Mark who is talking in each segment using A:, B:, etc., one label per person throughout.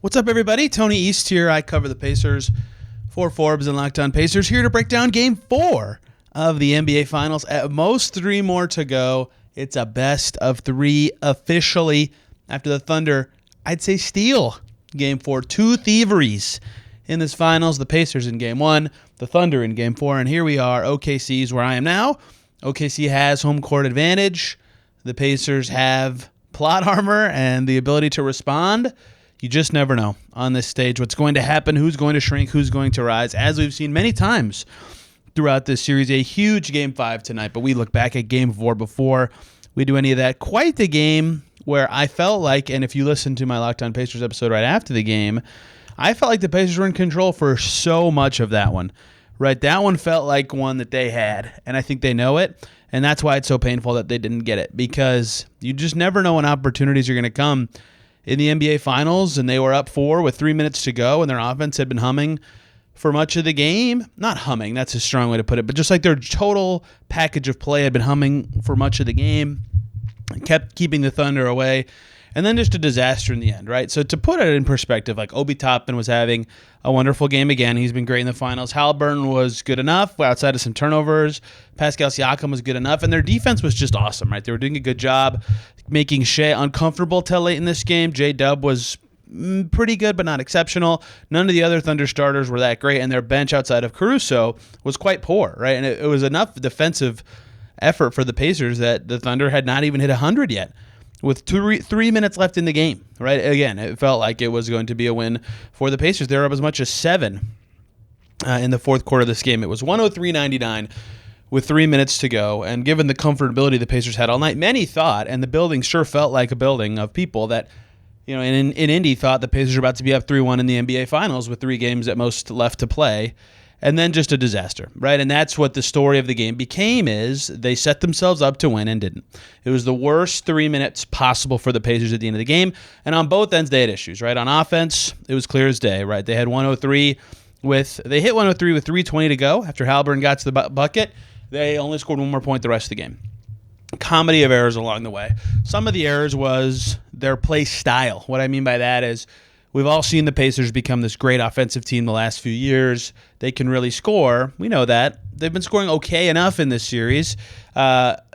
A: What's up, everybody? Tony East here. I cover the Pacers for Forbes and Locked On Pacers, here to break down Game 4 of the NBA Finals. At most, 3 more to go. It's a best of 3 officially after the Thunder, I'd say, steal Game 4. 2 thieveries in this Finals. The Pacers in Game 1, the Thunder in Game 4, and here we are. OKC's where I am now. OKC has home court advantage. The Pacers have plot armor and the ability to respond. You just never know on this stage what's going to happen, who's going to shrink, who's going to rise, as we've seen many times throughout this series. A huge Game 5 tonight, but we look back at Game 4 before we do any of that. Quite the game where I felt like, and if you listen to my Locked On Pacers episode right after the game, I felt like the Pacers were in control for so much of that one. Right, that one felt like one that they had, and I think they know it, and that's why it's so painful that they didn't get it, because you just never know when opportunities are going to come in the NBA Finals, and they were up 4 with 3 minutes to go, and their offense had been humming for much of the game. Not humming, that's a strong way to put it, but just like their total package of play had been humming for much of the game, kept keeping the Thunder away, and then just a disaster in the end, right? So to put it in perspective, like Obi Toppin was having a wonderful game again. He's been great in the Finals. Halliburton was good enough outside of some turnovers. Pascal Siakam was good enough, and their defense was just awesome, right? They were doing a good job making Shea uncomfortable till late in this game. J-Dub was pretty good, but not exceptional. None of the other Thunder starters were that great, and their bench outside of Caruso was quite poor, right? And it was enough defensive effort for the Pacers that the Thunder had not even hit 100 yet, with 3 minutes left in the game, right? Again, it felt like it was going to be a win for the Pacers. They were up as much as 7 in the fourth quarter of this game. It was 103-99 with 3 minutes to go, and given the comfortability the Pacers had all night, many thought, and the building sure felt like a building of people that, you know, in Indy thought the Pacers were about to be up 3-1 in the NBA Finals with 3 games at most left to play. And then just a disaster, right? And that's what the story of the game became, is they set themselves up to win and didn't. It was the worst 3 minutes possible for the Pacers at the end of the game. And on both ends, they had issues, right? On offense, it was clear as day, right? They had 103 they hit 103 with 3:20 to go after Halliburton got to the bucket. They only scored 1 more point the rest of the game. Comedy of errors along the way. Some of the errors was their play style. What I mean by that is, we've all seen the Pacers become this great offensive team the last few years. They can really score. We know that. They've been scoring okay enough in this series. But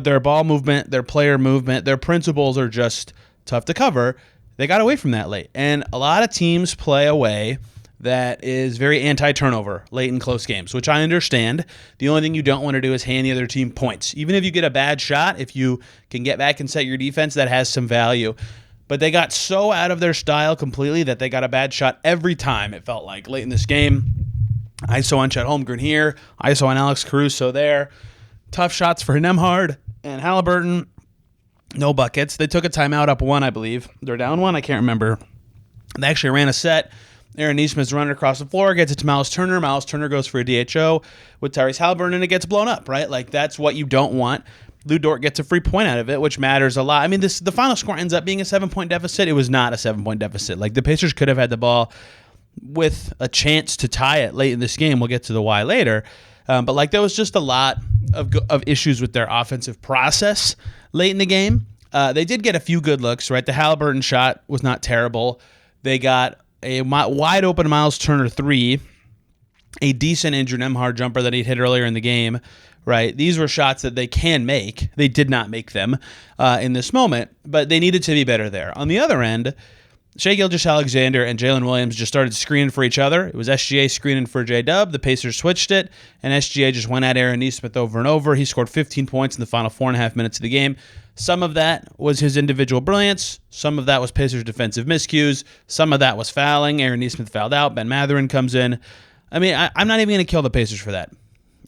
A: their ball movement, their player movement, their principles are just tough to cover. They got away from that late. And a lot of teams play a way that is very anti-turnover late in close games, which I understand. The only thing you don't want to do is hand the other team points. Even if you get a bad shot, if you can get back and set your defense, that has some value. But they got so out of their style completely that they got a bad shot every time, it felt like, late in this game. ISO on Chet Holmgren here, ISO on Alex Caruso there. Tough shots for Nembhard and Halliburton. No buckets. They took a timeout up 1, I believe. They're down 1, I can't remember. They actually ran a set. Aaron Nesmith's running across the floor, gets it to Miles Turner. Miles Turner goes for a DHO with Tyrese Halliburton, and it gets blown up, right? Like, that's what you don't want. Lou Dort gets a free point out of it, which matters a lot. I mean, the final score ends up being a 7-point deficit. It was not a 7-point deficit. Like, the Pacers could have had the ball with a chance to tie it late in this game. We'll get to the why later. But, like, there was just a lot of issues with their offensive process late in the game. They did get a few good looks, right? The Halliburton shot was not terrible. They got a wide-open Miles Turner 3, a decent Andrew Nembhard jumper that he'd hit earlier in the game, right? These were shots that they can make. They did not make them in this moment, but they needed to be better there. On the other end, Shai Gilgeous-Alexander and Jalen Williams just started screening for each other. It was SGA screening for J-Dub. The Pacers switched it, and SGA just went at Aaron Nesmith over and over. He scored 15 points in the final 4.5 minutes of the game. Some of that was his individual brilliance. Some of that was Pacers' defensive miscues. Some of that was fouling. Aaron Nesmith fouled out. Ben Mathurin comes in. I mean, I'm not even going to kill the Pacers for that.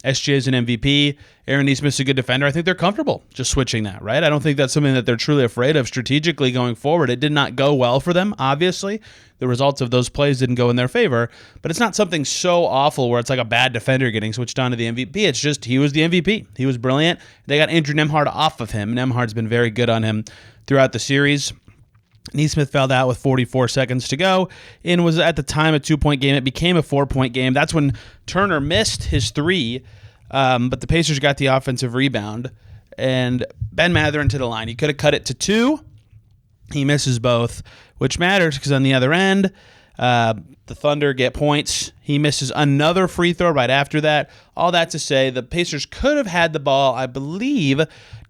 A: SGA is an MVP. Aaron Nesmith's a good defender. I think they're comfortable just switching that, right? I don't think that's something that they're truly afraid of strategically going forward. It did not go well for them, obviously. The results of those plays didn't go in their favor, but it's not something so awful where it's like a bad defender getting switched on to the MVP. It's just he was the MVP. He was brilliant. They got Andrew Nembhard off of him. Nembhard's been very good on him throughout the series. Nesmith fouled out with 44 seconds to go and was at the time a 2-point game. It became a 4-point game. That's when Turner missed his 3, but the Pacers got the offensive rebound, and Ben Mathurin to the line. He could have cut it to 2. He misses both, which matters because on the other end, the Thunder get points. He misses another free throw right after that. All that to say, the Pacers could have had the ball, I believe,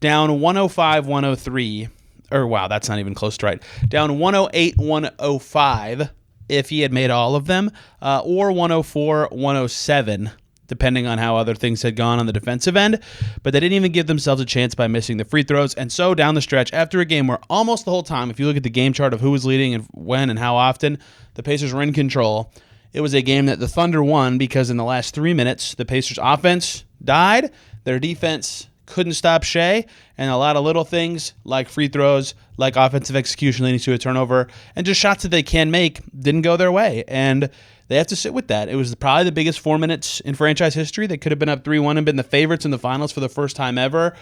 A: down 105-103. Or, wow, that's not even close to right. Down 108-105 if he had made all of them, or 104-107, depending on how other things had gone on the defensive end. But they didn't even give themselves a chance by missing the free throws. And so down the stretch, after a game where almost the whole time, if you look at the game chart of who was leading and when and how often, the Pacers were in control. It was a game that the Thunder won because in the last 3 minutes, the Pacers' offense died, their defense couldn't stop Shea, and a lot of little things like free throws, like offensive execution leading to a turnover, and just shots that they can make didn't go their way. And they have to sit with that. It was probably the biggest 4 minutes in franchise history. They could have been up 3-1 and been the favorites in the finals for the first time ever.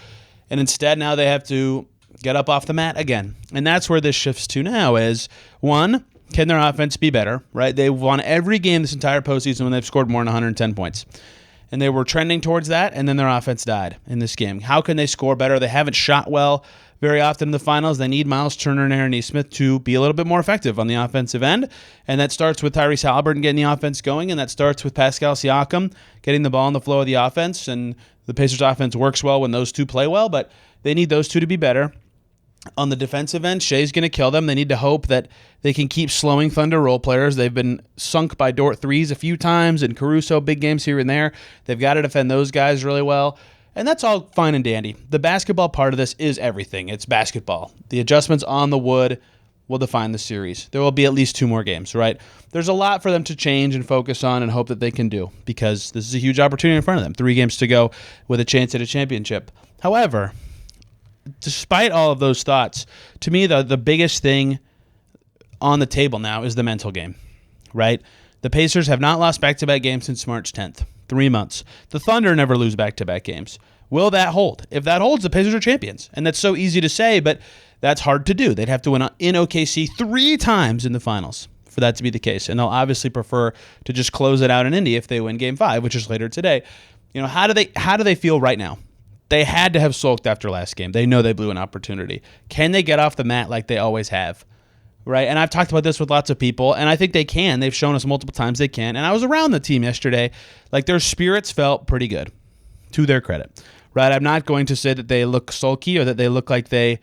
A: And instead, now they have to get up off the mat again. And that's where this shifts to now is, one, can their offense be better, right? They've won every game this entire postseason when they've scored more than 110 points. And they were trending towards that, and then their offense died in this game. How can they score better? They haven't shot well very often in the finals. They need Miles Turner and Aaron Nesmith to be a little bit more effective on the offensive end. And that starts with Tyrese Haliburton getting the offense going, and that starts with Pascal Siakam getting the ball in the flow of the offense. And the Pacers offense works well when those two play well, but they need those two to be better. On the defensive end, Shea's going to kill them. They need to hope that they can keep slowing Thunder role players. They've been sunk by Dort threes a few times, and Caruso, big games here and there. They've got to defend those guys really well. And that's all fine and dandy. The basketball part of this is everything. It's basketball. The adjustments on the wood will define the series. There will be at least 2 more games, right? There's a lot for them to change and focus on and hope that they can do because this is a huge opportunity in front of them. 3 games to go with a chance at a championship. However, despite all of those thoughts, to me, the biggest thing on the table now is the mental game, right? The Pacers have not lost back-to-back games since March 10th, 3 months. The Thunder never lose back-to-back games. Will that hold? If that holds, the Pacers are champions. And that's so easy to say, but that's hard to do. They'd have to win in OKC 3 times in the finals for that to be the case. And they'll obviously prefer to just close it out in Indy if they win Game 5, which is later today. You know, how do they feel right now? They had to have sulked after last game. They know they blew an opportunity. Can they get off the mat like they always have? Right? And I've talked about this with lots of people, and I think they can. They've shown us multiple times they can. And I was around the team yesterday. Like, their spirits felt pretty good, to their credit. Right? I'm not going to say that they look sulky or that they look like they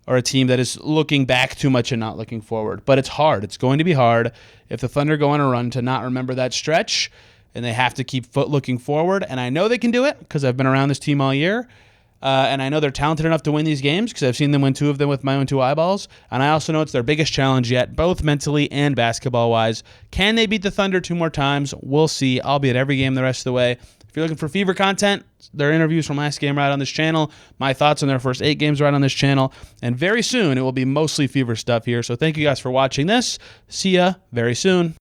A: are a team that is looking back too much and not looking forward. But it's hard. It's going to be hard if the Thunder go on a run to not remember that stretch, and they have to keep looking forward. And I know they can do it because I've been around this team all year. And I know they're talented enough to win these games because I've seen them win 2 of them with my own 2 eyeballs. And I also know it's their biggest challenge yet, both mentally and basketball-wise. Can they beat the Thunder 2 more times? We'll see. I'll be at every game the rest of the way. If you're looking for Fever content, there are interviews from last game right on this channel, my thoughts on their first 8 games right on this channel. And very soon, it will be mostly Fever stuff here. So thank you guys for watching this. See ya very soon.